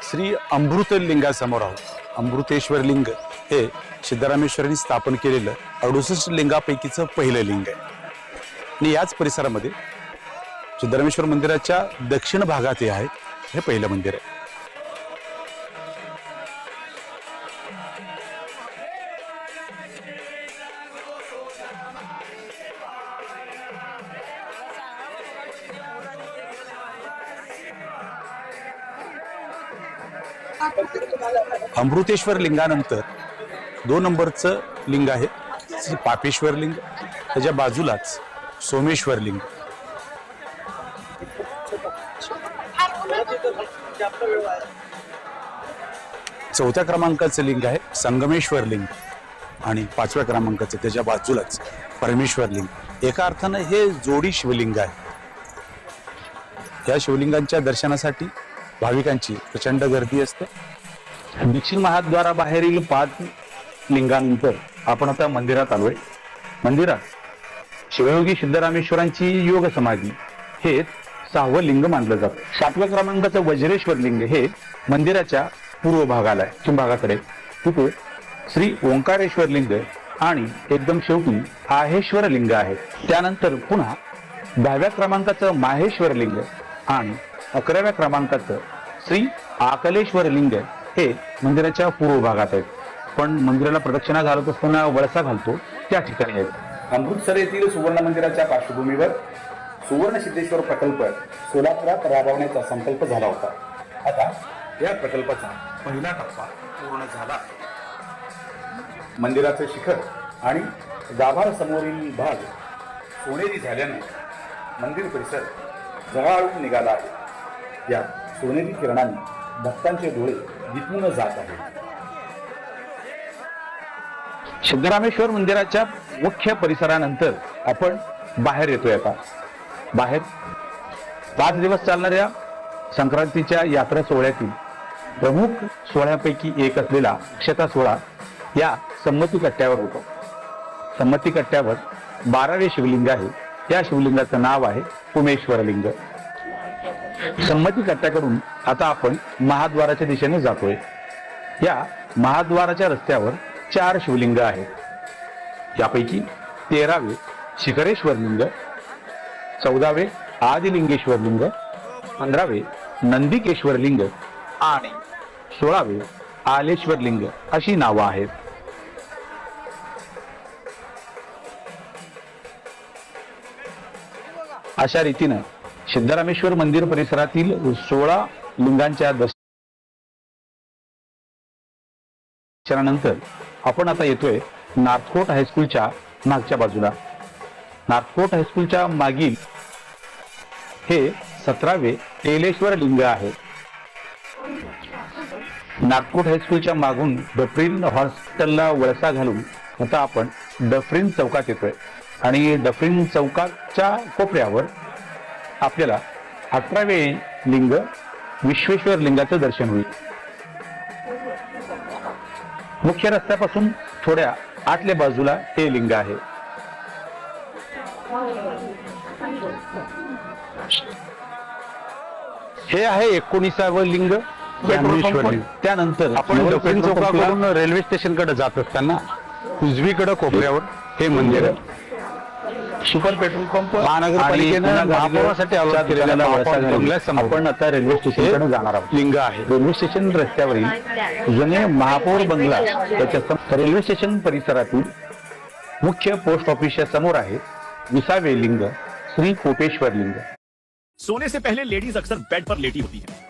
श्री अमृतलिंगासमोर आहोत। अमृतेश्वर लिंग हे सिद्धरामेश्वरांनी स्थापन केलेलं 68 लिंगापैकीचं पहिलं लिंग आहे आणि याच परिसरामध्ये सिद्धरामेश्वर मंदिराच्या दक्षिण भागात हे आहे, हे पहिलं मंदिर आहे। अमृतेश्वर लिंगानंतर 2 नंबरचं लिंग आहे श्री पापेश्वर लिंग, त्याच्या बाजूलाच सोमेश्वर लिंग। चौथ्या क्रमांकाचं लिंग आहे संगमेश्वर लिंग आणि 5व्या क्रमांकाचं त्याच्या बाजूलाच परमेश्वर लिंग। एका अर्थानं हे जोडी शिवलिंग आहे। या शिवलिंगांच्या दर्शनासाठी भाविकांची प्रचंड गर्दी असते। दक्षिण महाद्वाराबाहेरील 5 लिंगानंतर आपण आता मंदिरात आलोय। मंदिरात शिवयोगी सिद्धरामेश्वरांची योग समाधी हे 6वं लिंग मानलं जातं। 7व्या क्रमांकाचं वज्रेश्वर लिंग हे मंदिराच्या पूर्व भागाला आहे, पश्चिम भागाकडे। तिथे श्री ओंकारेश्वर लिंग आणि एकदम शेवटी आहेश्वर लिंग आहे। त्यानंतर पुन्हा 10व्या क्रमांकाचं माहेश्वर लिंग आणि 11व्या क्रमांकाचं श्री आकलेश्वर लिंग हे मंदिराच्या पूर्व भागात आहेत। पण मंदिराला प्रदक्षिणा घालत असताना वळसा घालतो त्या ठिकाणी आहेत। अमृतसर येथील सुवर्ण मंदिराच्या पार्श्वभूमीवर सुवर्ण सिद्धेश्वर प्रकल्प सोलापुरात राबवण्याचा संकल्प झाला होता। आता या प्रकल्पाचा पहिला टप्पा पूर्ण झाला। मंदिराचे शिखर आणि गाभार समोरील भाग सोनेरी झाल्याने मंदिर परिसर झळाळून निघाला आहे। या सोनेरी किरणांनी भक्तांचे डोळे दिपून जात आहेत। सिद्धरामेश्वर मंदिराच्या मुख्य परिसरानंतर आपण बाहेर येतोय। आता बाहेर 5 दिवस चालणाऱ्या संक्रांतीच्या यात्रा सोहळ्यातील प्रमुख सोहळ्यापैकी एक असलेला अक्षता सोहळा या संमती कट्ट्यावर होतो। संमती कट्ट्यावर 12वे शिवलिंग आहे। या शिवलिंगाचं नाव आहे उमेश्वर लिंग। संमती कट्ट्याकडून आता आपण महाद्वाराच्या दिशेने जातोय। या महाद्वाराच्या रस्त्यावर 4 शिवलिंग आहेत। यापैकी 13वे शिखरेश्वर लिंग, 14वे आदिलिंगेश्वर लिंग, 15वे नंदिकेश्वर लिंग आणि 16वे आलेश्वर लिंग अशी नावं आहेत। अशा रीतीनं सिद्धरामेश्वर मंदिर परिसरातील 16 लिंगांच्या दर्शनानंतर आपण आता येतोय नार्थकोट हायस्कूलच्या मागच्या बाजूला। नार्थकोट हायस्कूलच्या मागील हे 17वे तेलेश्वर लिंग आहे। नार्थकोट हायस्कूलच्या मागून डफरीन हॉस्पिटलला वळसा घालून आता आपण डफरीन चौकात येतोय आणि डफरीन चौकाच्या कोपऱ्यावर आपल्याला 18वे लिंग विश्वेश्वर लिंगाचं दर्शन होईल। मुख्य रस्त्यापासून थोड्या आतल्या बाजूला हे लिंग आहे। हे आहे 19वे लिंग ज्ञानेश्वर लिंग। त्यानंतर आपण डफरीन चौकाकडून रेल्वे स्टेशनकडे जात असताना उजवीकडे कोपऱ्यावर हे मंदिर आहे। सुपर पेट्रोल पंप महानगरपालिकेनं महापौरासाठी allot केलेल्या बंगल्यासमोर आपण आता रेल्वे स्टेशनकडे जाणार आहोत। लिंग आहे। रेल्वे स्टेशन रस्त्यावरील जुने महापौर बंगला त्याच्या रेल्वे स्टेशन परिसरातील मुख्य पोस्ट ऑफिसच्या समोर आहे 20वे लिंग श्री कोपेश्वर लिंग। सोने से पहले लेडीज अक्सर बेड पर लेटी होती है।